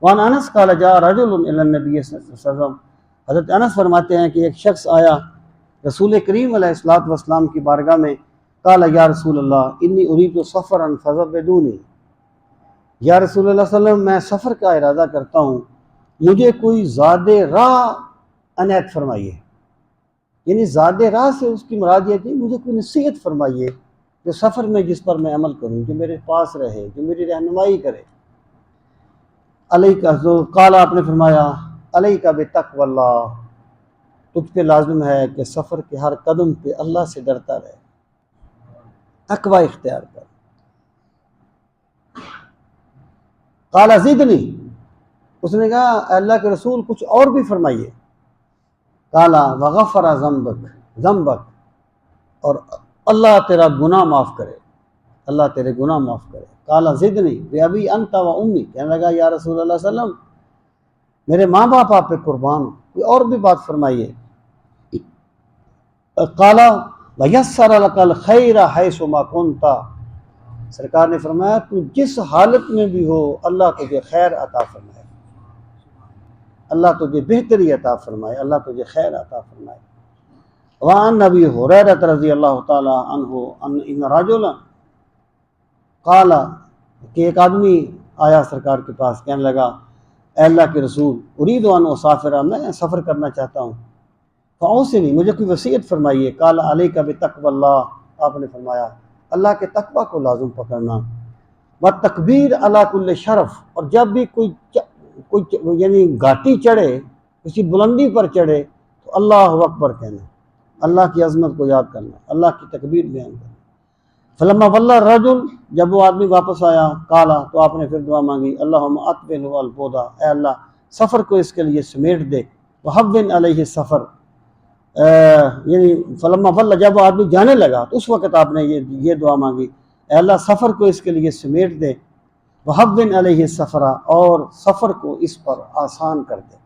وعن انس قال جاء رجل الى النبي صلی اللہ علیہ وسلم، حضرت انس فرماتے ہیں کہ ایک شخص آیا رسول کریم علیہ الصلوۃ والسلام کی بارگاہ میں، قال یا رسول اللہ انی اريد سفرا فزودونی، یا رسول اللہ صلی اللہ علیہ وسلم میں سفر کا ارادہ کرتا ہوں، مجھے کوئی زاد راہ عنایت فرمائیے۔ یعنی زاد راہ سے اس کی مراد یہ تھی مجھے کوئی نصیحت فرمائیے کہ سفر میں جس پر میں عمل کروں، جو میرے پاس رہے، جو میری رہنمائی کرے۔ علیہ کا قال، آپ نے فرمایا علیہ کا بتقوی اللہ، تجھ پہ لازم ہے کہ سفر کے ہر قدم پہ اللہ سے ڈرتا رہے، تقوی اختیار کر۔ قال زدنی، اس نے کہا اے اللہ کے رسول کچھ اور بھی فرمائیے۔ قال وغفر ذنبک، اور اللہ تیرا گناہ معاف کرے، اللہ تیرے گناہ معاف کرے۔ قال زدنی بأبی انت و امی، کہنے لگا یا رسول اللہ صلی اللہ علیہ وسلم میرے ماں باپ آپ پہ قربان ہوں، کوئی اور بھی بات فرمائیے۔ قال ویسر لک الخیر حیث ما کنت، سرکار نے فرمایا تو جس حالت میں بھی ہو اللہ تجھے خیر عطا فرمائے، اللہ تجھے بہتری عطا فرمائے، اللہ تجھے خیر عطا فرمائے۔ وعن ابی ہریرہ رضی اللہ تعالی عنہ ان رجلا قال، کہ ایک آدمی آیا سرکار کے پاس، کہنے لگا اے اللہ کے رسول اريد ان اسافر، میں سفر کرنا چاہتا ہوں، فاوصنی، مجھے کوئی وصیت فرمائیے۔ قال علیک بتقوی اللہ، آپ نے فرمایا اللہ کے تقوی کو لازم پکڑنا، والتکبیر علی کل شرف، اور جب بھی کوئی یعنی گھاٹی چڑھے، کسی بلندی پر چڑھے تو اللہ اکبر کہنا، اللہ کی عظمت کو یاد کرنا، اللہ کی تکبیر بیان کرنا۔ فلما ولى الرجل، جب وہ آدمی واپس آیا، قالا، تو آپ نے پھر دعا مانگی اللہم اطول البعد، اے اللہ سفر کو اس کے لیے سمیٹ دے، وہون علیہ السفر، یعنی فلما ولى، جب وہ آدمی جانے لگا تو اس وقت آپ نے یہ دعا مانگی اے اللہ سفر کو اس کے لیے سمیٹ دے، وہون علیہ السفر، اور سفر کو اس پر آسان کر دے۔